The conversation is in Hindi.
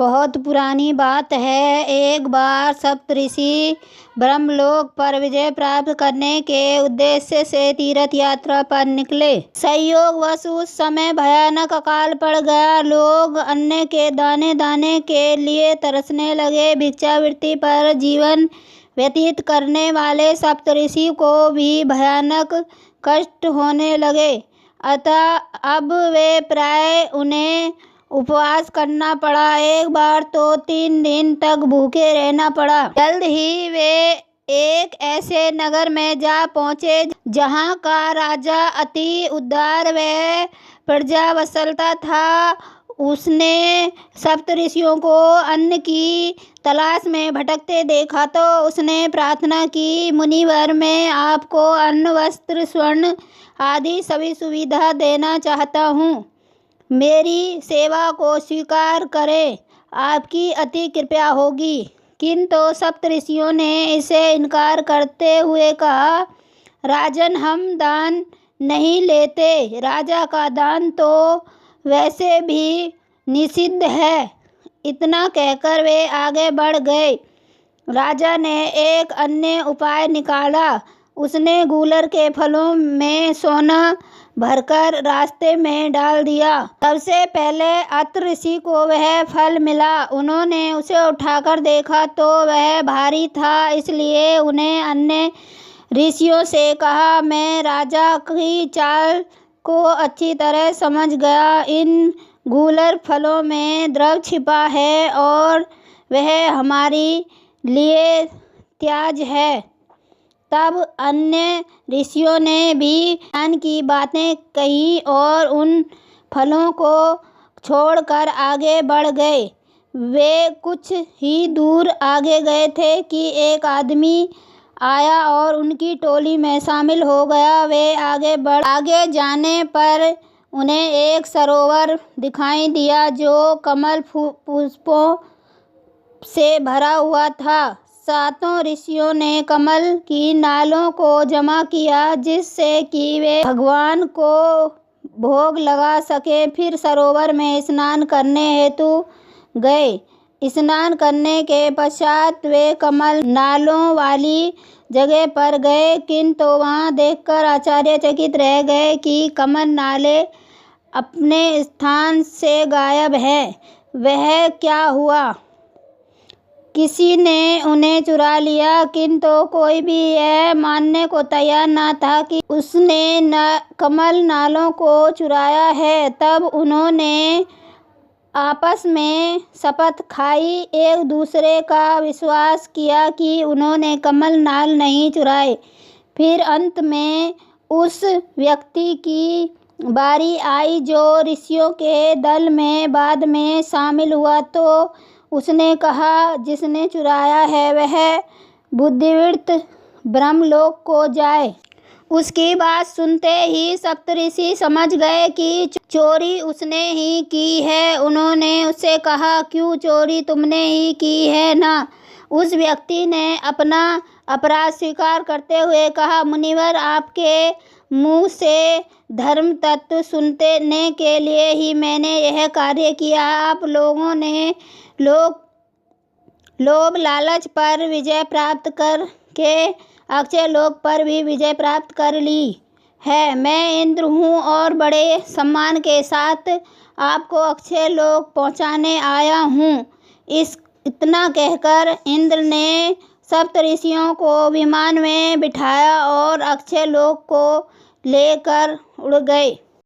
बहुत पुरानी बात है। एक बार सप्तऋषि ब्रह्मलोक पर विजय प्राप्त करने के उद्देश्य से तीर्थ यात्रा पर निकले। संयोगवश उस समय भयानक अकाल पड़ गया। लोग अन्न के दाने दाने के लिए तरसने लगे। भिक्षावृत्ति पर जीवन व्यतीत करने वाले सप्तऋषि को भी भयानक कष्ट होने लगे। अतः अब वे प्राय उन्हें उपवास करना पड़ा। एक बार तो 3 दिन तक भूखे रहना पड़ा। जल्द ही वे एक ऐसे नगर में जा पहुंचे जहां का राजा अति उदार व प्रजावत्सल था। उसने सप्तऋषियों को अन्न की तलाश में भटकते देखा तो उसने प्रार्थना की, मुनिवर, मैं आपको अन्न, वस्त्र, स्वर्ण आदि सभी सुविधा देना चाहता हूँ। मेरी सेवा को स्वीकार करें, आपकी अति कृपा होगी। किंतु सप्तऋषियों ने इसे इनकार करते हुए कहा, राजन, हम दान नहीं लेते। राजा का दान तो वैसे भी निषिद्ध है। इतना कहकर वे आगे बढ़ गए। राजा ने एक अन्य उपाय निकाला। उसने गूलर के फलों में सोना भरकर रास्ते में डाल दिया। सबसे पहले अत्रि ऋषि को वह फल मिला। उन्होंने उसे उठाकर देखा तो वह भारी था, इसलिए उन्हें अन्य ऋषियों से कहा, मैं राजा की चाल को अच्छी तरह समझ गया। इन गूलर फलों में द्रव छिपा है और वह हमारे लिए त्याज्य है। तब अन्य ऋषियों ने भी ज्ञान की बातें कही और उन फलों को छोड़कर आगे बढ़ गए। वे कुछ ही दूर आगे गए थे कि एक आदमी आया और उनकी टोली में शामिल हो गया। वे आगे जाने पर उन्हें एक सरोवर दिखाई दिया जो कमल पुष्पों से भरा हुआ था। 7 ऋषियों ने कमल की नालों को जमा किया जिससे कि वे भगवान को भोग लगा सके। फिर सरोवर में स्नान करने हेतु गए। स्नान करने के पश्चात वे कमल नालों वाली जगह पर गए, किंतु वहां देखकर आश्चर्यचकित रह गए कि कमल नाले अपने स्थान से गायब हैं। वह क्या हुआ? किसी ने उन्हें चुरा लिया। किंतु कोई भी यह मानने को तैयार न था कि उसने कमल नालों को चुराया है। तब उन्होंने आपस में शपथ खाई, एक दूसरे का विश्वास किया कि उन्होंने कमल नाल नहीं चुराए। फिर अंत में उस व्यक्ति की बारी आई जो ऋषियों के दल में बाद में शामिल हुआ। तो उसने कहा, जिसने चुराया है वह बुद्धिवृत्त ब्रह्मलोक को जाए। उसकी बात सुनते ही सप्तऋषि समझ गए कि चोरी उसने ही की है। उन्होंने उससे कहा, क्यों चोरी तुमने ही की है ना? उस व्यक्ति ने अपना अपराध स्वीकार करते हुए कहा, मुनिवर, आपके मुँह से धर्म तत्व सुनने के लिए ही मैंने यह कार्य किया। आप लोगों ने लोभ लालच पर विजय प्राप्त करके अक्षय लोक पर भी विजय प्राप्त कर ली है। मैं इंद्र हूँ और बड़े सम्मान के साथ आपको अक्षय लोक पहुँचाने आया हूँ। इतना कहकर इंद्र ने सप्तऋषियों को विमान में बिठाया और अक्षय लोक को लेकर उड़ गए।